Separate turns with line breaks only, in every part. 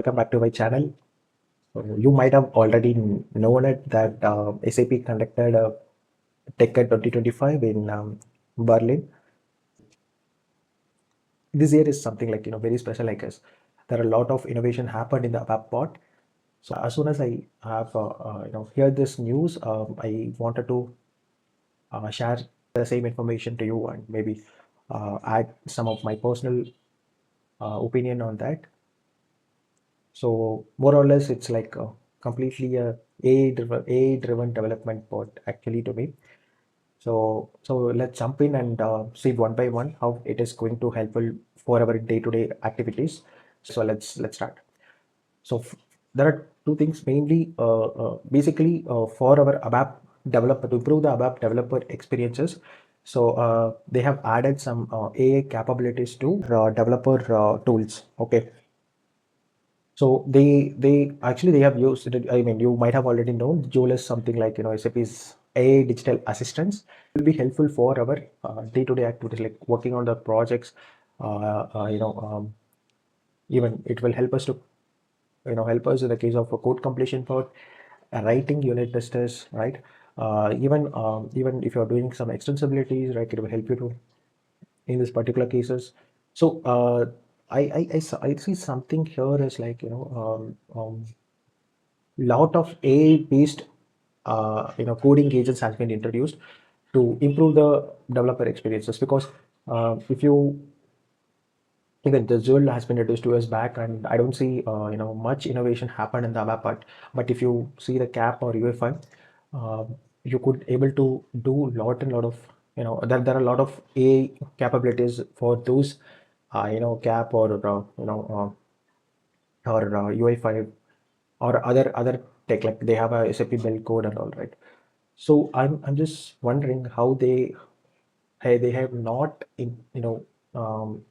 Welcome back to my channel. So you might have already known it that SAP conducted a TechEd 2025 in Berlin. This year is something like very special. I guess there are a lot of innovation happened in the ABAP part. So as soon as I have heard this news, I wanted to share the same information to you and maybe add some of my personal opinion on that. So more or less, it's like completely a AI-driven development part actually to me. So let's jump in and see one by one how it is going to helpful for our day-to-day activities. So let's start. So there are two things mainly, basically for our ABAP developer to improve the ABAP developer experiences. So they have added some AI capabilities to developer tools. Okay, so they have used it. I mean, you might have already known Joule is something like SAP's AI digital assistants will be helpful for our day-to-day activities like working on the projects. Even it will help us to help us in the case of a code completion part, writing unit testers, right? Even if you're doing some extensibilities, right, it will help you to in this particular cases. So I see something here is like lot of AI based coding agents has been introduced to improve the developer experiences because if you even the Joule has been introduced 2 years back, and I don't see much innovation happen in the ABAP part. But if you see the CAP or UFI, uh, you could able to do lot of there are a lot of AI capabilities for those CAP or UI5 or other tech like they have a SAP build code and all, right? So I'm just wondering how they have not um,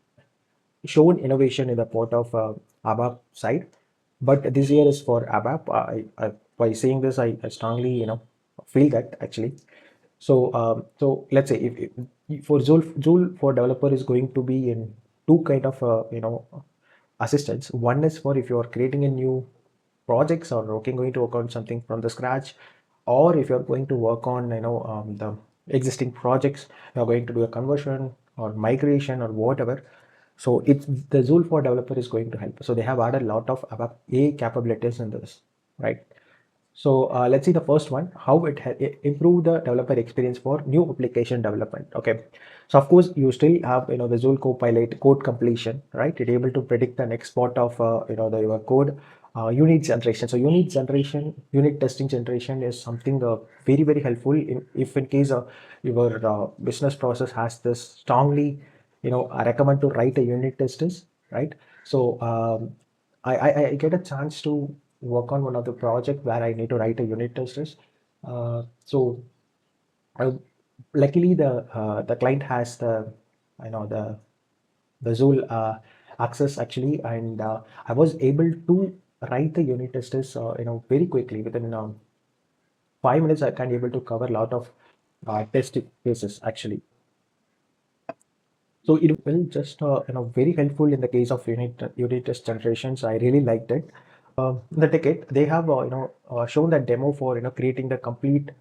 shown innovation in the part of ABAP side, but this year is for ABAP. By saying this, I strongly feel that actually. So so let's say if for Joule for developer is going to be in two kind of assistance. One is for if you are creating a new projects or going to work on something from the scratch, or if you're going to work on the existing projects, you're going to do a conversion or migration or whatever. So it's the Joule for developer is going to help. So they have added a lot of ABAP AI capabilities in this, right? So let's see the first one, how it improve the developer experience for new application development. Okay, so of course you still have the Joule Copilot code completion, right? It able to predict the next part of your code, unit generation. So unit testing generation is something very helpful if in case your business process has this strongly I recommend to write a unit testers, right? So I get a chance to work on one of the project where I need to write a unit testers. So I, luckily the client has the the Zool access actually, and I was able to write the unit testers very quickly within 5 minutes. I can able to cover a lot of test cases actually. So it will just very helpful in the case of unit test generations. I really liked it. In the ticket they have shown that demo for creating the complete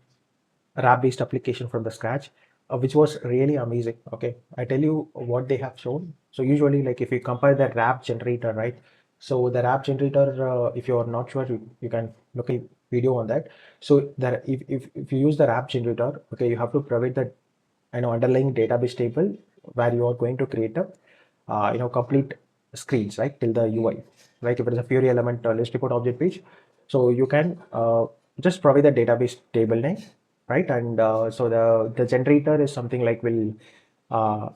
RAP based application from the scratch, which was really amazing. Okay, I tell you what they have shown. So usually, like if you compare the RAP generator, right? So the RAP generator, if you are not sure, you can look at video on that. So that if you use the RAP generator, okay, you have to provide the underlying database table where you are going to create a complete screens, right, till the UI. Like if it is a Fiori element list report object page, so you can just provide the database table name, right? And so the generator is something like will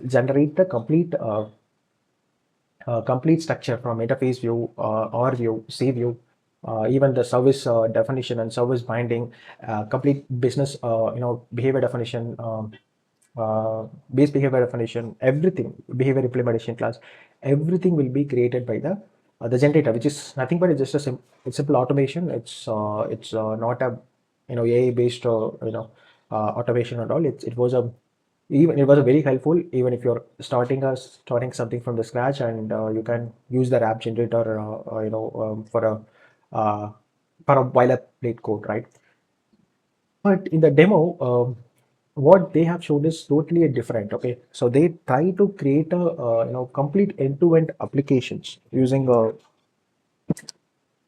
generate the complete structure from interface view, R view, C view, even the service definition and service binding, complete business behavior definition, base behavior definition, everything, behavior implementation class, everything will be created by the generator, which is nothing but it's just it's simple automation. It's not a AI based automation at all. It was a even it was very helpful even if you're starting something from the scratch, and you can use the app generator uh, for a boilerplate code, right? But in the demo, what they have shown is totally different. Okay, so they try to create a complete end-to-end applications using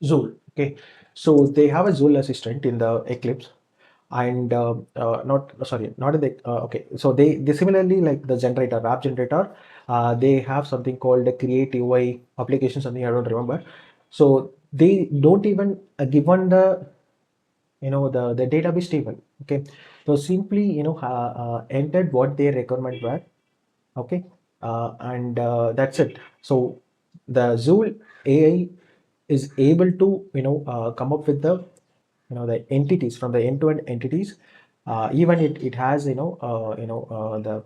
Joule. Okay, so they have a Joule assistant in the Eclipse, and not sorry, not in the okay. So they similarly like the generator, app generator. They have something called a Create UI application, something I don't remember. So they don't even given the the database table. Okay, so simply entered what their requirement were. Okay, and that's it. So the Joule AI is able to come up with the the entities from the end-to-end entities. Even it has the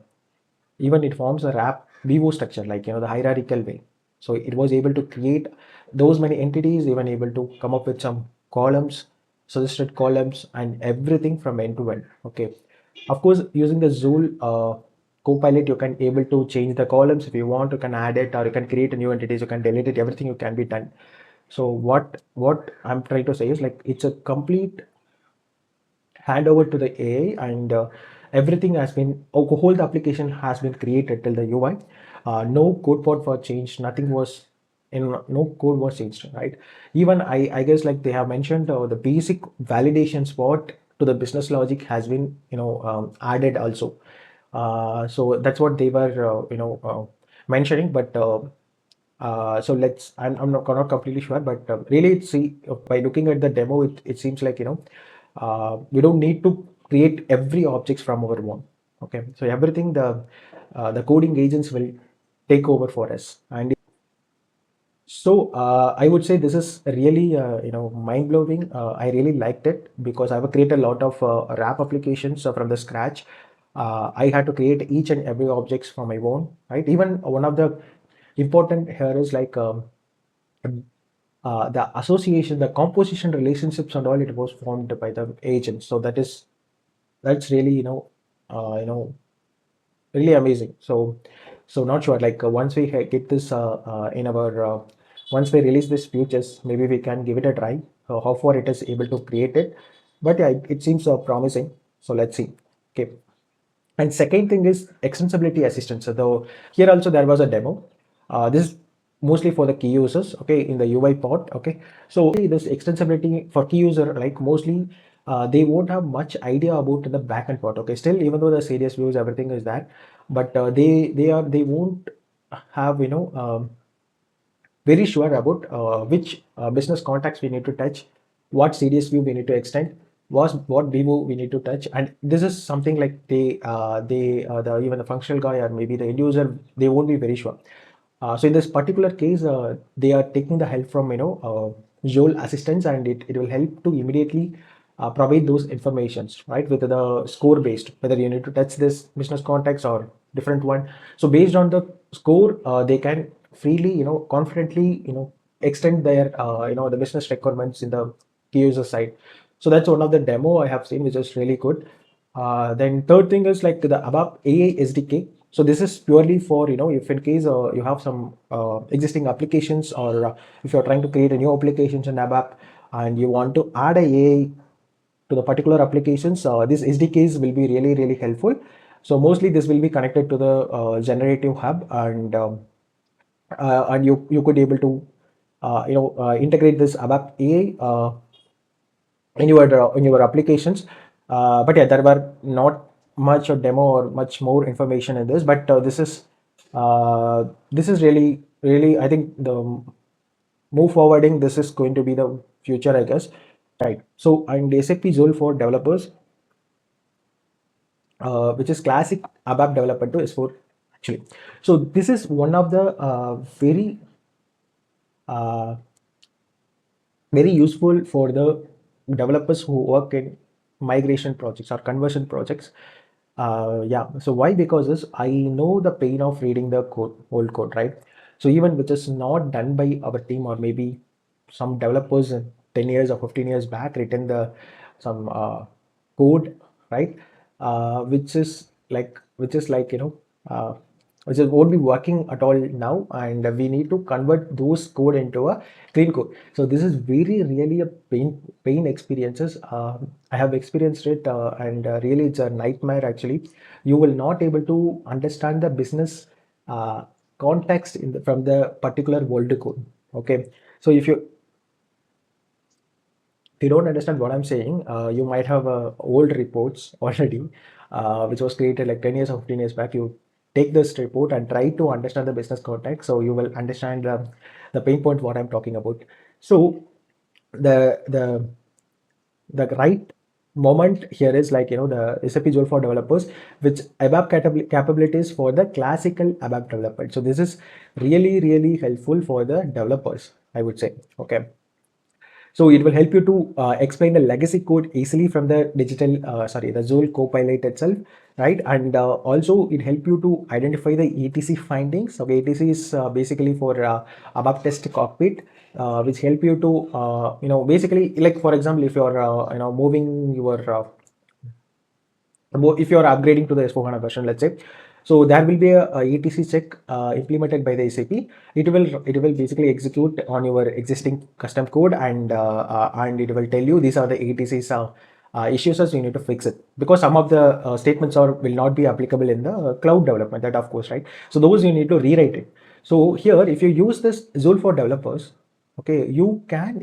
even it forms a wrap VO structure, like the hierarchical way. So it was able to create those many entities, even able to come up with some columns, suggested columns, and everything from end to end. Okay, of course, using the Joule Copilot, you can able to change the columns if you want. You can add it, or you can create a new entities. You can delete it. Everything you can be done. So what I'm trying to say is like it's a complete hand over to the AI, and everything has been, whole the application has been created till the UI. No code part was changed, nothing was no code was changed, right? Even I guess like they have mentioned the basic validation spot to the business logic has been added also. So that's what they were mentioning, but so I'm not completely sure, but really see by looking at the demo, it seems like we don't need to create every objects from our own. Okay, so everything the coding agents will take over for us. And so I would say this is really mind blowing. I really liked it because I've created a lot of wrap applications from the scratch. I had to create each and every objects from my own, right? Even one of the important here is like the association, the composition relationships and all, it was formed by the agents. So that's really really amazing. So not sure, like once we get this in our once we release this futures, maybe we can give it a try, how far it is able to create it. But yeah, it seems promising, so let's see. Okay, and second thing is extensibility assistance. So though here also there was a demo. This is mostly for the key users, okay, in the UI part. Okay, so this extensibility for key user, like mostly they won't have much idea about the backend part. Okay, still even though the CDS views everything is there, but they won't have very sure about which business contacts we need to touch, what CDS view we need to extend, what VMO we need to touch, and this is something like the even the functional guy or maybe the end user, they won't be very sure. So in this particular case, they are taking the help from Joule assistance, and it will help to immediately provide those informations, right, with the score based, whether you need to touch this business context or different one. So based on the score, they can freely, confidently, extend their, the business requirements in the key user side. So that's one of the demo I have seen, which is really good. Then third thing is like the ABAP AI SDK. So this is purely for, if in case you have some existing applications, or if you're trying to create a new applications in ABAP and you want to add a AI to the particular applications, these SDKs will be really, really helpful. So mostly this will be connected to the generative hub, and you could able to integrate this ABAP AI in your applications. But yeah, there were not much of demo or much more information in this, but this is really, really, I think the move forwarding, this is going to be the future, I guess, right? So and SAP Joule for developers, which is classic ABAP developer to S4 actually. So this is one of the very uh, very useful for the developers who work in migration projects or conversion projects. Yeah, so why? Because is I know the pain of reading the code, old code, right? So even which is not done by our team, or maybe some developers in 10 years or 15 years back written the some code, right? Which is like which is like, which is won't be working at all now, and we need to convert those code into a clean code. So this is very really a pain experiences. I have experienced it, and really it's a nightmare actually. You will not able to understand the business context from the particular world code. Okay, so if you don't understand what I'm saying, you might have old reports already, which was created like 10 years or 15 years back. You take this report and try to understand the business context, so you will understand the pain point what I'm talking about. So the the the right moment here is like, the SAP Joule for developers, which ABAP capabilities for the classical ABAP development. So this is really really helpful for the developers, I would say. Okay, so it will help you to explain the legacy code easily from the the Zool Copilot itself, right? And also it help you to identify the ETC findings. Okay, ETC is basically for ABAP test cockpit, which help you to, basically, like for example, if you're, moving your if you are upgrading to the S/4HANA version, let's say, so there will be a ETC check implemented by the SAP. It will basically execute on your existing custom code, and it will tell you these are the ETCs issues as you need to fix it, because some of the statements are will not be applicable in the cloud development, that of course, right? So those you need to rewrite it. So here, if you use this Zool for developers, okay, you can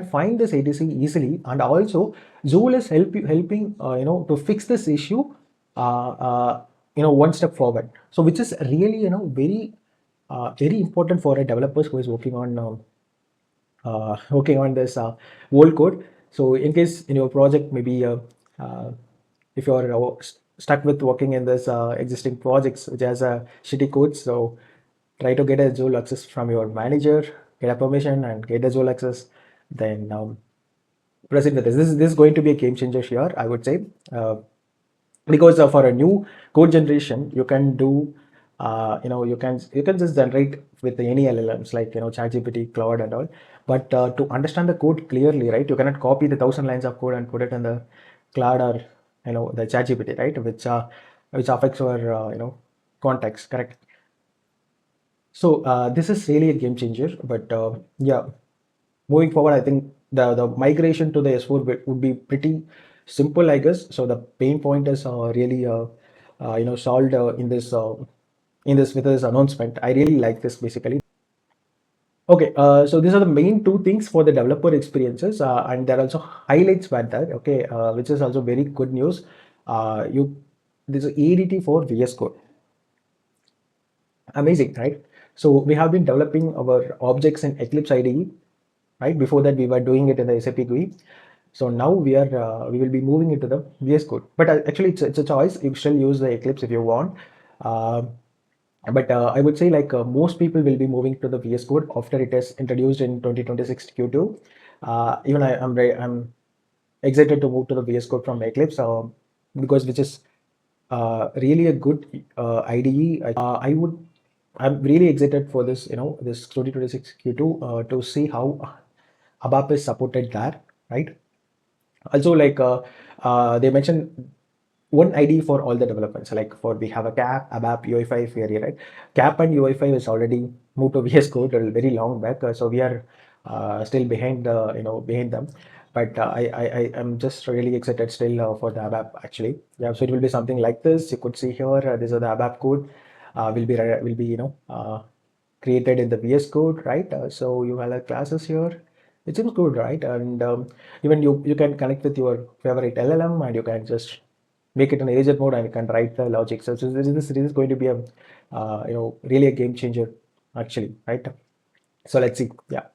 find this ATC easily, and also Zool is helping to fix this issue, one step forward. So which is really very important for a developers who is working on this old code. So in case in your project, maybe if you're stuck with working in this existing projects which has a shitty code, so try to get a Joule access from your manager, get a permission and get a Joule access, then proceed with this. This is going to be a game changer here, I would say. Because for a new code generation, you can do, you can just generate with any LLMs like, ChatGPT, Claude, and all. But to understand the code clearly, right, you cannot copy the 1,000 lines of code and put it in the Claude or the ChatGPT, right, which affects your context, correct? So this is really a game changer. But yeah, moving forward, I think the migration to the S4 would be pretty simple, I guess. So the pain point is really solved in this with this announcement. I really like this basically. Okay, so these are the main two things for the developer experiences, and there are also highlights were there. Okay, which is also very good news. You This is ADT for VS Code. Amazing, right? So we have been developing our objects in Eclipse IDE, right? Before that, we were doing it in the SAP GUI. So now we will be moving into the VS Code. But actually, it's a choice. You still use the Eclipse if you want. Uh, but I would say like most people will be moving to the VS Code after it is introduced in 2026 Q2. Even I'm excited to move to the VS Code from Eclipse, because which is really a good IDE. I'm really excited for this, this 2026 Q2 to see how ABAP is supported there, right? Also, like they mentioned one ID for all the developments. Like for we have a CAP, ABAP, UI5, Fiori, right? CAP and UI5 is already moved to VS Code very long back, so we are still behind them. But I am just really excited still for the ABAP actually. Yeah, so it will be something like this. You could see here, these are the ABAP code. Will be created in the VS Code, right? So you have classes here. It seems good, right? And even you can connect with your favorite LLM, and you can just make it an agent mode, and you can write the logic. So this is going to be a really a game changer actually, right? So let's see. Yeah.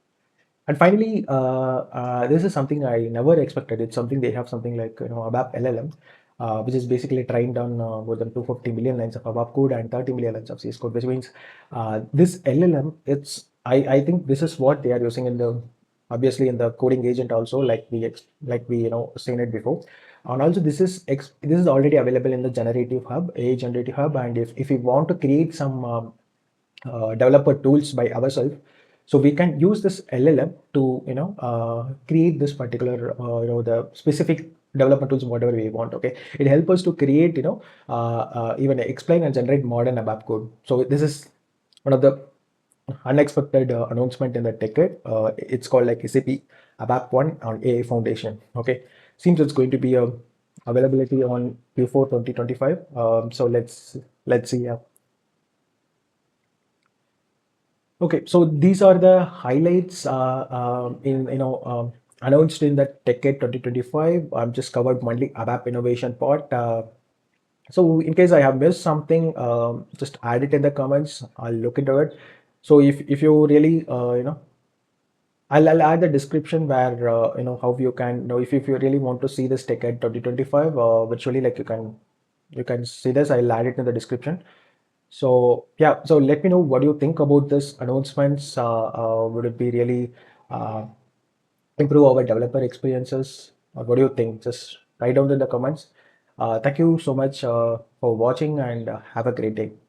And finally, this is something I never expected. It's something they have something like ABAP LLM, which is basically trained on more than 250 million lines of ABAP code and 30 million lines of CS code, which means this LLM, I think this is what they are using in the obviously in the coding agent also, like we seen it before. And also this is already available in the generative hub, a generative hub. And if we want to create some developer tools by ourselves, so we can use this LLM to create this particular the specific development tools, whatever we want. Okay, it helps us to create, even explain and generate modern ABAP code. So this is one of the unexpected announcement in the TechEd. It's called like SAP ABAP 1 on AI Foundation. Okay, seems it's going to be a availability on Q4 2025. So let's see. Okay, so these are the highlights in announced in the TechEd 2025. I've just covered only ABAP innovation part. So in case I have missed something, just add it in the comments. I'll look into it. So if you really I'll add the description where how you can if you really want to see this TechEd 2025 virtually, like you can see this. I'll add it in the description. So yeah, so let me know what do you think about this announcements. Would it be really uh, improve our developer experiences, or what do you think? Just write down in the comments. Thank you so much for watching, and have a great day.